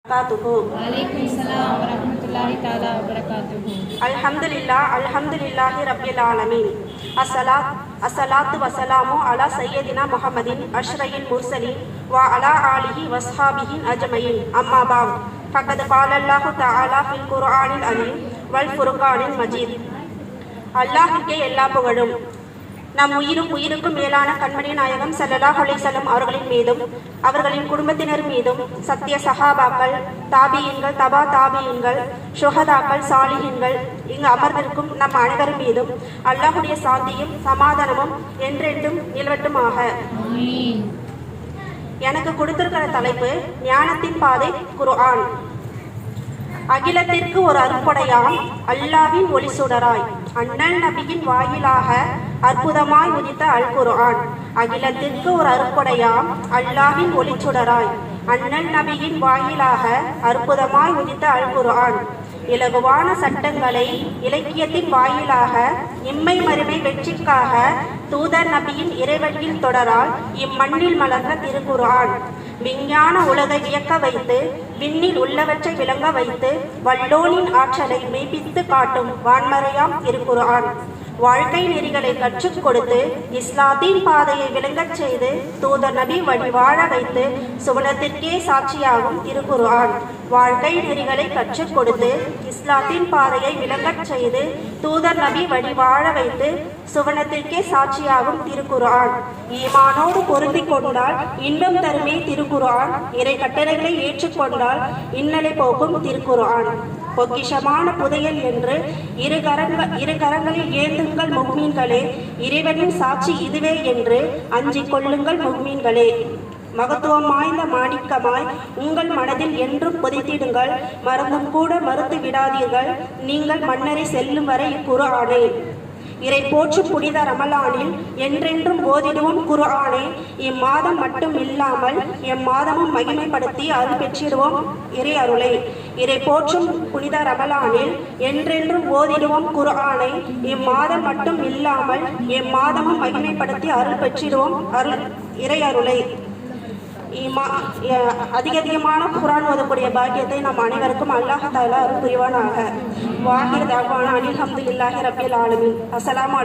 Waalaikumsalam warahmatullahi taala wabarakatuh. Alhamdulillahi rabbil alamin. Assalatu wassalamu ala sayyidina Muhammadin ashrayil mursalin wa ala alihi washabihi ajmain. Amma ba'd. Faqad qala Allahu ta'ala fil Qur'anil azim wal furqanil majid. அல்லாஹ்வுக்கே எல்லா புகழும். நம் உயிருக்கும் மேலான கண்மணி நாயகம் ஸல்லல்லாஹு அலைஹி வஸல்லம் அவர்களின் மீதும் அவர்களின் குடும்பத்தினர் மீதும் சத்திய சஹாபாக்கள், தாபியீன்கள், தபா தாபியீன்கள், ஷுஹதாக்கள், சாலிஹீன்கள், இங்கு அமர்ந்திருக்கும் நம் அனைவர் மீதும் அல்லாஹ்வுடைய சாந்தியும் சமாதானமும் என்றென்றும் நிலவட்டுமாக. எனக்கு கொடுத்திருக்கிற தலைப்பு ஞானத்தின் பாதை குர்ஆன். அகிலத்திற்கு ஒரு அருட்கொடையாம் அல்லாஹ்வின் ஒளி சுடராய் அண்ணல் நபியின் வாயிலாக அற்புதமாய் உதித்த அல் குர்ஆன். அகிலத்திற்கு ஒரு அருட்கொடையாம் அல்லாஹ்வின் ஒளி சுடராய் அண்ணல் நபியின் வாயிலாக அற்புதமாய் உதித்த அல் குர்ஆன். இலகுவான சட்டங்களை இலக்கியத்தின் வாயிலாக இம்மை மறுமை வெற்றிக்காக தூதர் நபியின் இறைவழியில் தொடரால் இம்மண்ணில் மலர்ந்த திருக்குர்ஆன். விஞ்ஞான உலகை வியக்க வைத்து விண்ணில் உள்ளவற்றை விளங்க வைத்து வல்லோனின் ஆற்றலை மெய்ப்பித்து காட்டும் வான்மறையாம் திருக்குர்ஆன். வாழ்க்கை நெறிகளை கற்றுக் கொடுத்து இஸ்லாத்தின் பாதையை விளங்கச் செய்து தூதர் நபி வழி வாழ வைத்து சுவனத்திற்கே சாட்சியாகும் திருக்குர்ஆன். வாழ்க்கை நெறிகளை கற்றுக் கொடுத்து இஸ்லாத்தின் பாதையை விளங்கச் செய்து தூதர் நபி வழி வாழ வைத்து சுவனத்திற்கே சாட்சியாகும் திருக்குர்ஆன். ஈமானோடு பொருந்தி கொண்டால் இன்பம் தருமே திருக்குர்ஆன். இறை கட்டளைகளை ஏற்றுக்கொண்டால் இன்னலை போக்கும் திருக்குர்ஆன். பொக்கிஷமான புதையல் என்று இரு கரங்களில் ஏந்துங்கள் முஃமின்களே, இறைவனின் சாட்சி இதுவே என்று அஞ்சிக் கொள்ளுங்கள் முஃமின்களே. மகத்துவம் வாய்ந்த மாணிக்கமாய் உங்கள் மனதில் என்றும் பொதித்திடுங்கள், மறந்தும் கூட மறுத்து விடாதீர்கள் நீங்கள் மன்னரை செல்லும் வரை இக்குர்ஆனே. இறை போற்றும் புனித ரமலானில் என்றென்றும் ஓதிடுவோம் குர்ஆனை. இம்மாதம் மட்டும் இல்லாமல் எம்மாதமும் மகிமைப்படுத்தி அருள் பெற்றிடுவோம் இறை அருளை. இறை போற்றும் புனித ரமலானில் என்றென்றும் ஓதிடுவோம் குர்ஆனை. இம்மாதம் மட்டும் இல்லாமல் எம்மாதமும் மகிமைப்படுத்தி அருள் பெற்றிடுவோம் இறை அருளை. அதிகமான குர்ஆன் ஓதக்கூடிய பாக்கியத்தை நம் அனைவருக்கும் அல்லாஹ் தஆலா அருள் புரிவானாக. வாஹிர் தஅவானா அல்ஹம்துலில்லாஹி ரப்பில் ஆலமீன். அஸ்ஸலாமு